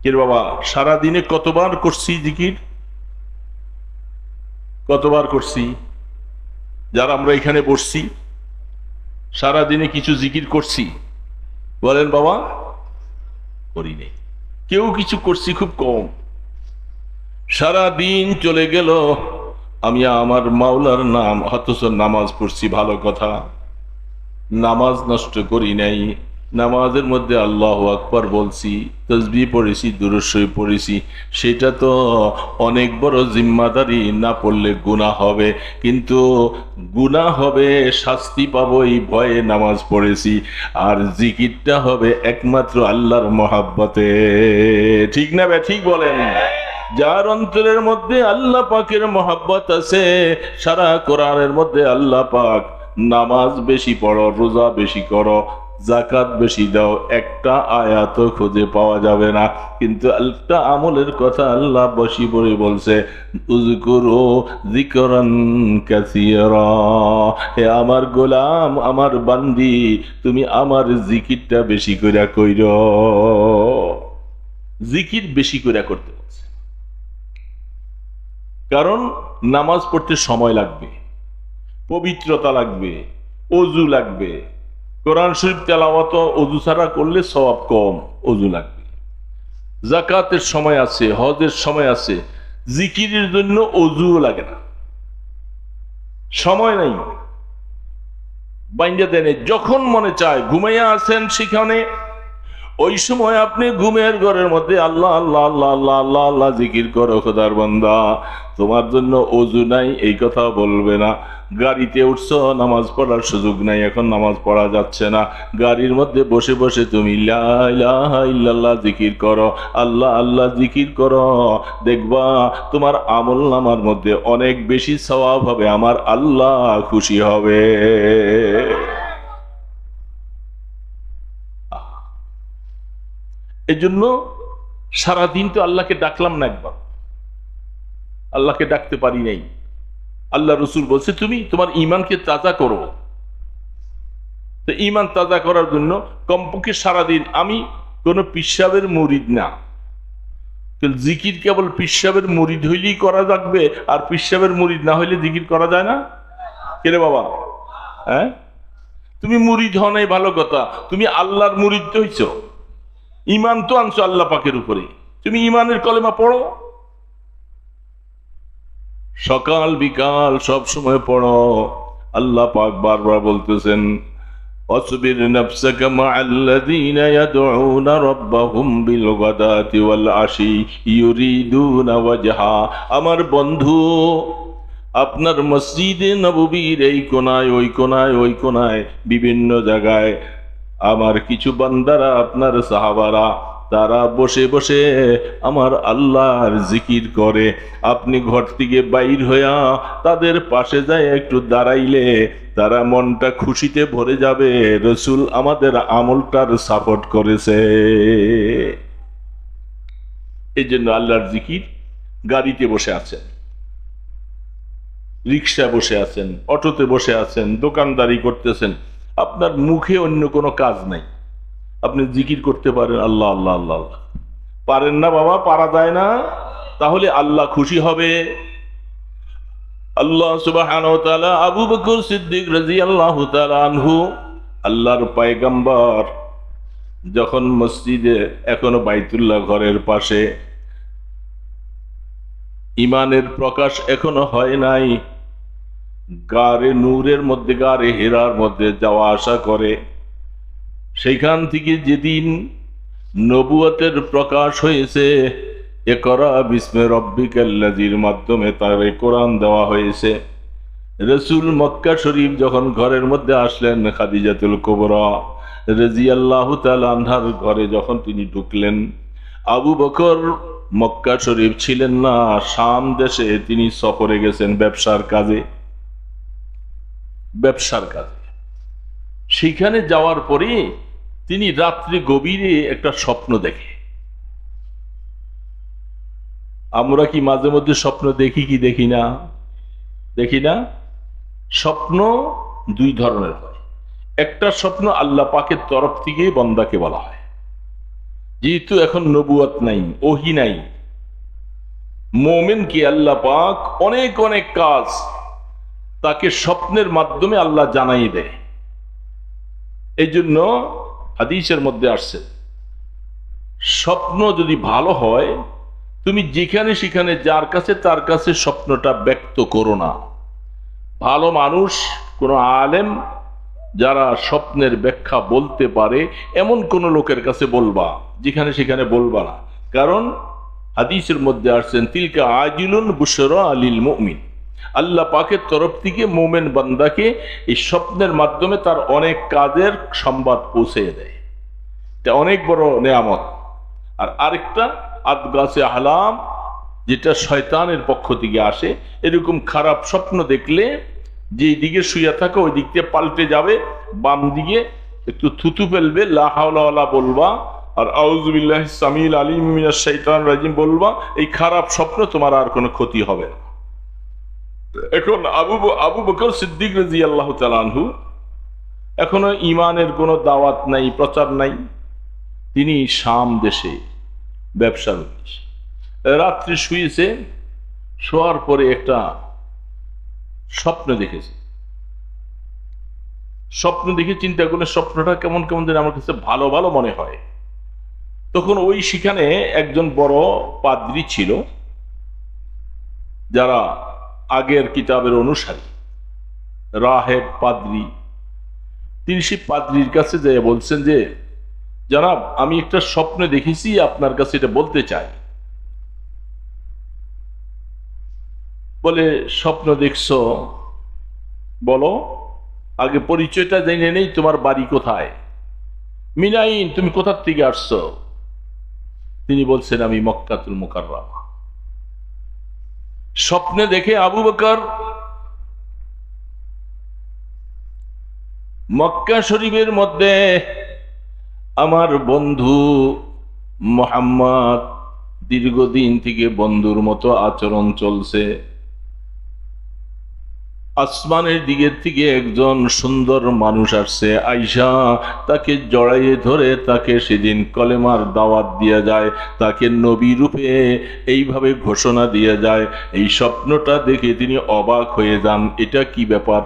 কে বাবা, সারাদিনে কতবার করছি জিকির? কতবার করছি? যারা আমরা এখানে বসছি সারাদিনে কিছু জিকির করছি? বলেন বাবা। করি নাই। কেউ কিছু করছি খুব কম। সারা দিন চলে গেল, আমি আমার মাওলার নাম অথচ নামাজ পড়ছি। ভালো কথা, নামাজ নষ্ট করি নাই। নামাজের মধ্যে আল্লাহু আকবার বলছি, তাসবিহ পড়েছি, দুরূদ শরীফ পড়েছি। সেটা তো অনেক বড় জিম্মাদারি। না পড়লে গুনাহ হবে, কিন্তু গুনাহ হবে, শাস্তি পাবো এই ভয়ে নামাজ পড়েছি। আর জিকিরটা হবে একমাত্র আল্লাহর মহাব্বতে। ঠিক না বে ঠিক বলেন? যার অন্তরের মধ্যে আল্লাহ পাকের মহাব্বত আছে, সারা কোরআনের মধ্যে আল্লাহ পাক নামাজ বেশি পড়ো, রোজা বেশি করো, জাকাত বেশি দাও, একটা আয়াত খুঁজে পাওয়া যাবে না। কিন্তু একটা আমলের কথা আল্লাহ বসি বলে বলছে, উযকুরু যিকরান কাসীরা। হে আমার গোলাম, আমার বান্দি, তুমি আমার জিকিরটা বেশি কইরা কইরো। জিকির বেশি কইরা করতে বলছে, কারণ নামাজ পড়তে সময় লাগবে, পবিত্রতা লাগবে, অজু লাগবে। কোরআন শরীফ তেলাওয়াত অজু ছাড়া করলে সওয়াব কম, অজু লাগবে। যাকাতের সময় আছে, হজের সময় আছে, জিকিরের জন্য অজুও লাগে না, সময় নাই। বাইন্দা দেন, যখন মনে চায় ঘুমাইয়া আছেন সেখানে, ওই সময় আপনি ঘুমের ঘরের মধ্যে আল্লাহ আল্লাহ আল্লাহ আল্লাহ আল্লাহ আল্লাহ জিকির করো। খোদার বান্দা, তোমার জন্য অজু নাই এই কথা বলবে না। গাড়িতে উঠছো, নামাজ পড়ার সুযোগ নাই, এখন নামাজ পড়া যাচ্ছে না, গাড়ির মধ্যে বসে বসে তুমি লা ইলাহা ইল্লাল্লাহ জিকির করো, আল্লাহ আল্লাহ জিকির করো। দেখবা তোমার আমল নামার মধ্যে অনেক বেশি সওয়াব হবে, আমার আল্লাহ খুশি হবে। এই জন্য সারাদিন তো আল্লাহকে ডাকলাম না, একবার আল্লাহকে ডাকতে পারি নাই। আল্লাহ রসুল বলছে তুমি তোমার ঈমানকে তাজা করো। তো ঈমান তাজা করার জন্য কমপক্ষে সারাদিন, আমি কোন পিসাবের মুরিদ না, জিকির কেবল পিসাবের মুরিদ হইলেই করা লাগবে, আর পিসাবের মুরিদ না হইলে জিকির করা যায় না। কেরে বাবা, হ্যাঁ? তুমি মুরিদ হও নাই ভালো কথা, তুমি আল্লাহর মুরিদ তো হইছো, ঈমান তো আনছো আল্লাহ পাকের উপরে, তুমি ঈমানের কলেমা পড়ো, সকাল বিকাল সব সময় পড়ো। আল্লাহ পাক বারবার বলতেছেন, ওয়াসবির নাফসাকা মা'আল্লাযীনা ইয়াদউনা রাব্বাহুম বিল গাদাতি ওয়াল আশি ইউরিদুনা ওয়াজহা। আমার বন্ধু, আপনার মসজিদে নববীর এই কোনায় ওই কোনায় ওই কোনায় বিভিন্ন জায়গায় আমার কিছু বান্দারা, আপনার সাহাবারা, তারা বসে বসে আমার আল্লাহর জিকির করে। আপনি ঘর থেকে বাইর হইয়া তাদের পাশে যায় একটু দাঁড়াইলে তারা মনটা খুশিতে ভরে যাবে, রসুল আমাদের আমলটার সাপোর্ট করেছে। এই জন্য আল্লাহর জিকির। গাড়িতে বসে আছেন, রিক্সা বসে আছেন, অটোতে বসে আছেন, দোকানদারি করতেছেন, আপনার মুখে অন্য কোনো কাজ নাই, আপনি জিকির করতে পারেন আল্লাহ আল্লাহ আল্লাহ আল্লাহ। পারেন না বাবা, পারা যায় না, তাহলে আল্লাহ খুশি হবে। আল্লাহ সুবহানাহু ওয়া তাআলা আবু বকর সিদ্দিক রাদিয়াল্লাহু তাআলা আনহু, আল্লাহর পয়গম্বর, যখন মসজিদে এখনো বাইতুল্লাহ ঘরের পাশে ইমানের প্রকাশ এখনো হয় নাই, গারে নূরের মধ্যে, গারে হেরার মধ্যে যাওয়া আসা করে, সেইখান থেকে যেদিন নবুয়তের প্রকাশ হয়েছে, ইকরা বিস্মি রাব্বিকাল্লাযীর মাধ্যমে তারে কোরআন দেওয়া হয়েছে। রাসূল মক্কা শরীফ যখন ঘরের মধ্যে আসলেন, খাদিজাতুল কুবরা রাদিয়াল্লাহু তাআলা আনহার ঘরে যখন তিনি ঢুকলেন, আবু বকর মক্কা শরীফ ছিলেন না, শাম দেশে তিনি সফরে গেছেন ব্যবসার কাজে। সেখানে যাওয়ার পরে তিনি রাত্রে গভীরে একটা স্বপ্ন দেখে। আমরা কি মাঝে মধ্যে স্বপ্ন দেখি কি দেখি না? দেখি না? স্বপ্ন দুই ধরনের হয়। একটা স্বপ্ন আল্লাহ পাকের তরফ থেকে বান্দাকে বলা হয়, যেহেতু এখন নবুয়ত নাই, ওহী নাই, মুমিনকে আল্লাহ পাক অনেক অনেক কাজ তাকে স্বপ্নের মাধ্যমে আল্লাহ জানাই দেয়। এই জন্য হাদিসের মধ্যে আসছে, স্বপ্ন যদি ভালো হয়, তুমি যেখানে সেখানে যার কাছে তার কাছে স্বপ্নটা ব্যক্ত করো না। ভালো মানুষ, কোনো আলেম যারা স্বপ্নের ব্যাখ্যা বলতে পারে এমন কোন লোকের কাছে বলবা, যেখানে সেখানে বলবা না। কারণ হাদিসের মধ্যে আসছেন, তিলকা আজিলুন বুশরা লিল মুমিন, আল্লাহ পাকের তরফ থেকে মোমেন বান্দাকে এই স্বপ্নের মাধ্যমে তার অনেক কাজের সংবাদ পৌঁছে দেয়। এটা অনেক বড় নেয়ামত। আর আরেকটা আদগাসে আহলাম, যেটা শয়তানের পক্ষ থেকে আসে। এরকম খারাপ স্বপ্ন দেখলে যে দিকে শুয়ে থাকো ওই দিক দিয়ে পাল্টে যাবে, বাম দিকে একটু থুতু ফেলবে, লা হাওলা ওয়ালা বলবা, আর আউযু বিল্লাহি সামিল আলিম মিনাশ শাইতানির রাজিম বলবা। এই খারাপ স্বপ্ন তোমার আর কোনো ক্ষতি হবে না। এখন আবু বকর সিদ্দিক রাদিয়াল্লাহু তাআলা আনহু, এখনো ঈমানের কোনো দাওয়াত নাই, প্রচার নাই। তিনি শাম দেশে ব্যবসার উদ্দেশ্যে রাত্রে শুয়েছে, শোয়ার পরে একটা স্বপ্ন দেখেছে। স্বপ্ন দেখে চিন্তা করলে স্বপ্নটা কেমন কেমন যেন আমার কাছে ভালো ভালো মনে হয়। তখন ওই সেখানে একজন বড় পাদ্রী ছিল, যারা আগের কিতাবের অনুসারী, রাহেব পাদ্রী। তিনি সেই পাদ্রীর কাছে যেয়ে বলছেন যে, জনাব, আমি একটা স্বপ্ন দেখেছি, আপনার কাছে এটা বলতে চাই। বলে, স্বপ্ন দেখছো? বলো, আগে পরিচয়টা জেনে নেই, তোমার বাড়ি কোথায়? মিনাইন, তুমি কোথার থেকে আসছো? তিনি বলছেন, আমি মক্কাতুল মুকাররমা। স্বপ্নে দেখে আবু বকর মক্কা শরীফের মধ্যে আমার বন্ধু মুহাম্মদ, দীর্ঘদিন থেকে বন্ধুর মতো আচরণ চলছে। আসমানের দিকের থেকে একজন সুন্দর মানুষ আসছে, আইসা তাকে জড়াইয়ে ধরে তাকে সেদিন কলেমার দাওয়াত দিয়ে যায়, তাকে নবী রূপে এইভাবে ঘোষণা দিয়ে যায়। এই স্বপ্নটা দেখে তিনি অবাক হয়ে যান, এটা কি ব্যাপার?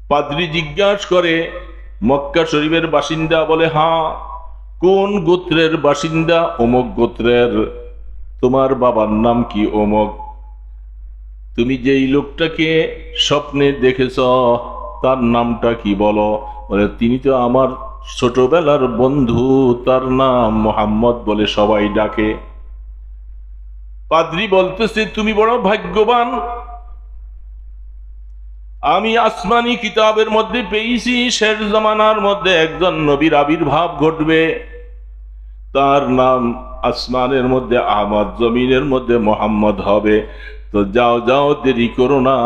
পাদ্রী জিজ্ঞাসা করে, মক্কা শরীফের বাসিন্দা? বলে, হ্যাঁ। কোন গোত্রের বাসিন্দা? অমুক গোত্রের। তোমার বাবার নাম কি? অমুক। তুমি যেই লোকটাকে স্বপ্নে দেখেছ তার নামটা কি বলো? বলে, তিনি তো আমার ছোটবেলার বন্ধু, তার নাম মুহাম্মদ বলে সবাই ডাকে। পাদ্রী বলতেছে, তুমি বড় ভাগ্যবান, আমি আসমানি কিতাবের মধ্যে পেয়েছি শেষ জামানার মধ্যে একজন নবীর আবির্ভাব ঘটবে, তার নাম আসমানের মধ্যে আহমদ, জমিনের মধ্যে মোহাম্মদ হবে। তো যাও যাও, দেরি করো না,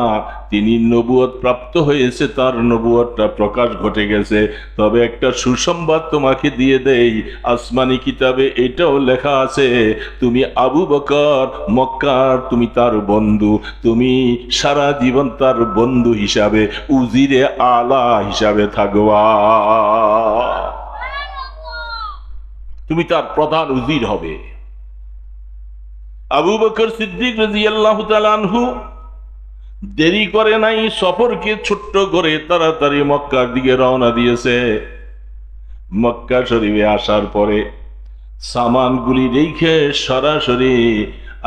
তিনি নবুয়ত প্রাপ্ত হয়েছে, তার নবুয়তটা প্রকাশ ঘটে গেছে। তবে একটা সুসংবাদ তোমাকে দিয়ে দেই, আসমানি কিতাবে এটাও লেখা আছে, তুমি আবু বকর মক্কার, তুমি তার বন্ধু, তুমি সারা জীবন তার বন্ধু হিসাবে, উজিরে আলা হিসাবে থাকবা, তুমি তার প্রধান উজির হবে। আবু বকর সিদ্দিক রাদিয়াল্লাহু তাআলা আনহু দেরি করে নাই, সফরকে ছোট্ট করে তাড়াতাড়ি মক্কার দিকে রওনা দিয়েছে। মক্কা শরীফে আসার পরে সামানগুলি রেখে সরাসরি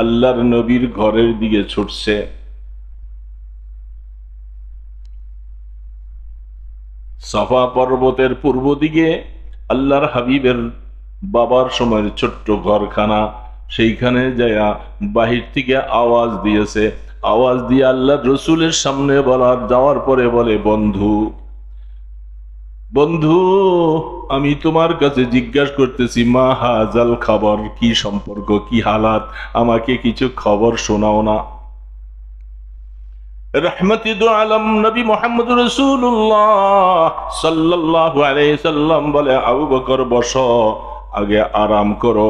আল্লাহর নবীর ঘরের দিকে ছুটছে। সাফা পর্বতের পূর্ব দিকে আল্লাহর হাবিবের বাবার সময়ের ছোট্ট ঘরখানা, সেইখানে যায়া বাহির থেকে আওয়াজ দিয়েছে। আওয়াজ দিয়ে আল্লাহ রসুলের সামনে যাওয়ার পরে বলে, বন্ধু বন্ধু, আমি তোমার কাছে জিজ্ঞাসা করতেছি, মা হাজাল খবর, কি সম্পর্ক, কি হালাত, আমাকে কিছু খবর শোনাও না। রহমতে দো আলম নবী মুহাম্মদ রাসূলুল্লাহ সাল্লাল্লাহু আলাইহি সাল্লাম বলে, আবু বকর বসো, আগে আরাম করো,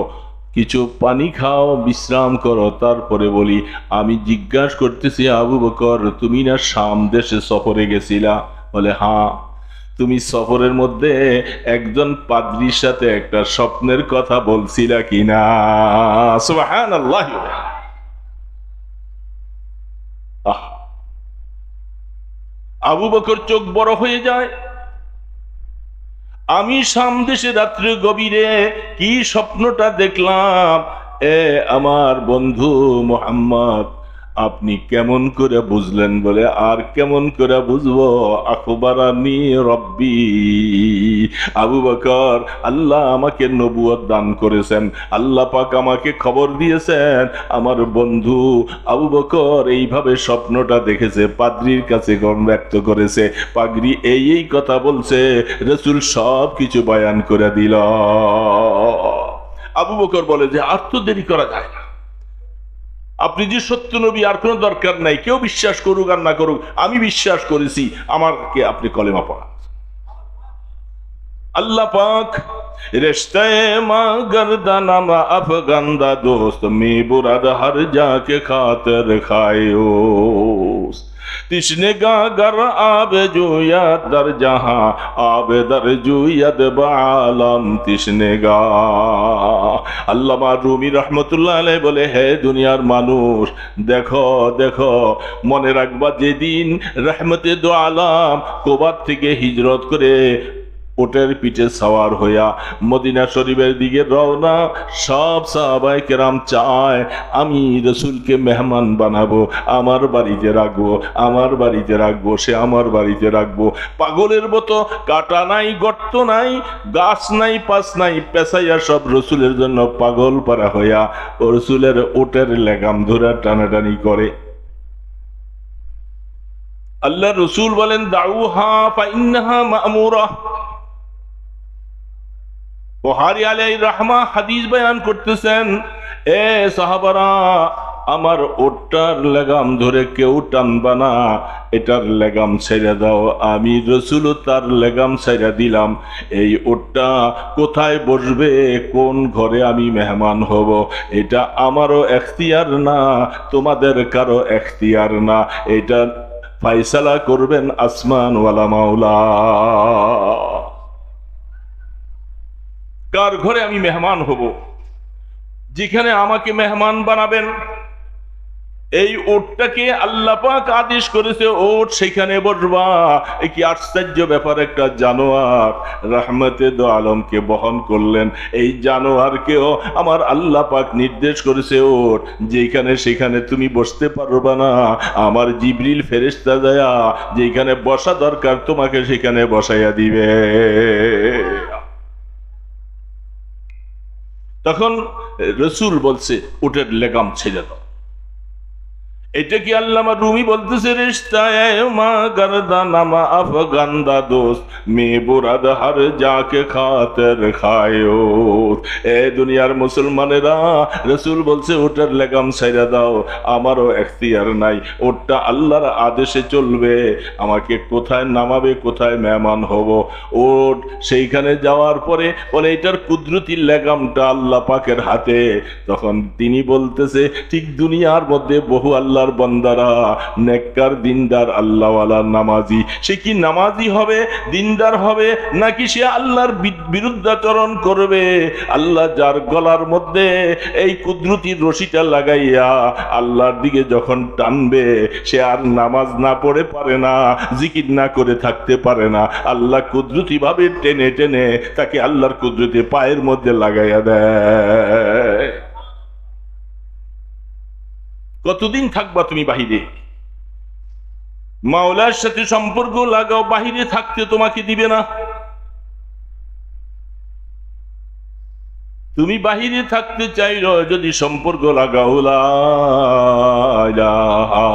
কিছু পানি খাও, বিশ্রাম করো, তারপরে বলি। আমি জিজ্ঞাসা করতেছি, আবু বকর, তুমি না শাম দেশে সফরে গেছিলা? বলে, হ্যাঁ। তুমি সফরের মধ্যে একজন পাদ্রীর সাথে একটা স্বপ্নের কথা বলছিলা কিনা? সুবহানাল্লাহ। আবু বকর চোখ বড় হয়ে যায়। আমি সামদেশে রাত্রে গভীরে কি স্বপ্নটা দেখলাম, আমার বন্ধু মুহাম্মদ, আপনি কেমন করে বুঝলেন? বলে, আর কেমন করে বুঝবো? আখবারানি রব্বি, আবু বকর, আল্লাহ আমাকে নবুয়ত দান করেছেন, আল্লাহ পাক আমাকে খবর দিয়েছেন আমার বন্ধু আবু বকর এইভাবে স্বপ্নটা দেখেছে, পাদ্রীর কাছে ব্যক্ত করেছে, পাগড়ি এই কথা বলছে, রাসূল সব কিছু বয়ান করে দিল। আবু বকর বলে যে আর তো দেরি করা যায় না, আপনি যে সত্য নবী, আর কোনো দরকার নাই, কেউ বিশ্বাস করুক আর না করুক, আমি বিশ্বাস করেছি, আমাকে আপনি কলেমা পড়ান। अल्लाह पाक रिश्ते माँ गर्दनमा अफगंदा दोस्त मी बुरद हर जाके खातर खायोस तिश्नेगा गर आबे जुया दर जहां आबे दर जुयद बालम तिश्नेगा। আল্লামা রুমি রহমতুল্লাহ আলাইহি বলে, হে দুনিয়ার মানুষ, দেখো দেখো, মনে রাখবা যেদিন রহমতে দো আলম কোবার থেকে হিজরত করে ওটের পিঠে সওয়ার হইয়া মদিনা শরীফের দিকে রওনা, সব সাহাবায়ে কেরাম চায় আমি রসুলকে মেহমান বানাবো, আমার বাড়িতে রাখবো, আমার বাড়িতে রাখবো, সে আমার বাড়িতে রাখবো। পাগলের মতো, কাটা নাই, গর্ত নাই, গাছ নাই, পাশ নাই, পেছাইয়া সব রসুলের জন্য পাগল পারা হইয়া ও রসুলের ওটের লেগাম ধরে টানাটানি করে। আল্লাহ রসুল বলেন, দাউহা ফাইন্নাহা মা'মুরা। বুখারী আলাইহির রাহমা হাদিস বয়ান করতেছেন, এ সাহাবারা, আমার ওটটার লেগাম ধরে কেউ টানবা না, এটার লেগাম ছেড়ে দাও, আমি রসুল তার লেগাম ছেড়ে দিলাম। এই ওটটা কোথায় বসবে, কোন ঘরে আমি মেহমান হব, এটা আমারও এখতিয়ার না, তোমাদের কারো এখতিয়ার না, এটা ফায়সালা করবেন আসমান ওয়ালা মাওলা। কার ঘরে আমি মেহমান হব, যেখানে আমাকে মেহমান বানাবেন, এই ওটটাকে আল্লাহ পাক আদেশ করেছে, ওট সেখানে বসবা। কি আশ্চর্য ব্যাপার, একটা জানোয়ার রহমতে দো আলমকে বহন করলেন, এই জানোয়ারকেও আমার আল্লাহ পাক নির্দেশ করেছে, ওট যেখানে সেখানে তুমি বসতে পারবা না, আমার জিবরিল ফেরেশতা যায়া যেখানে বসা দরকার তোমাকে সেখানে বসাইয়া দিবে। তখন রসুল বলছে, উটের লেগাম ছেড়ে দাও। এটা কি আল্লামা রুমি বলতেছে, রিশতায়ে মা গর্দানামা আফগান্দা দোস্ত মে বুরাদ হর যাকে খাতের খায়ো। এ দুনিয়ার মুসলমানেরা, রসুল বলছে ওটার লেগাম ছাইরা দাও, আমারও এখতিয়ার নাই, ওটা আল্লাহর আদেশে চলবে, আমাকে কোথায় নামাবে, কোথায় মেহমান হব, ওট সেইখানে যাওয়ার পরে বলে এটার কুদরতির লেগামটা আল্লাহ পাকের হাতে। তখন তিনি বলতেছে, ঠিক দুনিয়ার মধ্যে বহু আল্লাহর বান্দারা নেককার দিনদার আল্লাহওয়ালা নামাজি, সে কি নামাজি হবে, দিনদার হবে, নাকি সে আল্লাহর বিরুদ্ধাচরণ করবে? আল্লাহ যার গলার মধ্যে এই কুদরতির রশিটা লাগাইয়া আল্লাহর দিকে যখন টানবে, সে আর নামাজ না পড়ে পারে না, জিকির না করে থাকতে পারে না, আল্লাহ কুদরতি ভাবে টেনে টেনে তাকে আল্লাহর কুদরতি পায়ের মধ্যে লাগাইয়া দেয়। কতদিন থাকবা তুমি বাহিরে? মাওলার সাথে সম্পর্ক লাগাও, বাহিরে থাকতে তোমাকে দিবে না। তুমি বাহিরে থাকতে চাইলো, যদি সম্পর্ক লাগাও, লা ইলাহা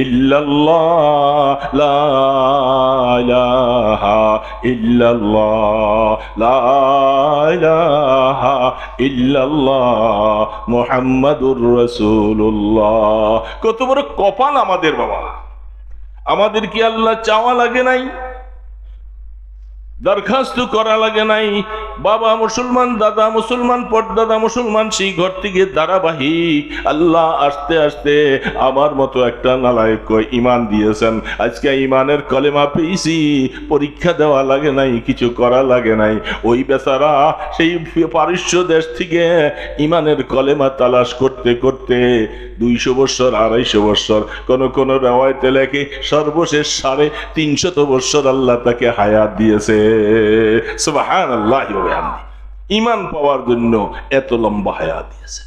ইল্লাল্লাহ, লা ইলাহা ইল্লাল্লাহ, লা ইলাহা ইল্লাল্লাহ মুহাম্মাদুর রাসূলুল্লাহ। কত বড় কপাল আমাদের বাবা! আমাদের কি আল্লাহ চাওয়া লাগে নাই, দরখাস্ত করা লাগে নাই, বাবা মুসলমান, দাদা মুসলমান, পরদাদা মুসলমান, সেই ঘর থেকে ধারাবাহিক আল্লাহ আস্তে আস্তে আমার মতো একটা নালায়েক ইমান দিয়েছেন। আজকে ইমানের কলেমা পেয়েছি, পরীক্ষা দেওয়া লাগে নাই, কিছু করা লাগে নাই। ওই বেচারা সেই পারস্য দেশ থেকে ইমানের কলেমা তালাশ করতে করতে 200 বছর, 250 বছর, কোন রেওয়ায়েতে লেখে সর্বশেষ 350 বছর আল্লাহ তাকে হায়াত দিয়েছে। সুবহানাল্লাহি ওয়া বিহামদিহি। ইমান পাওয়ার জন্য এত লম্বা হায়াত দিয়েছে।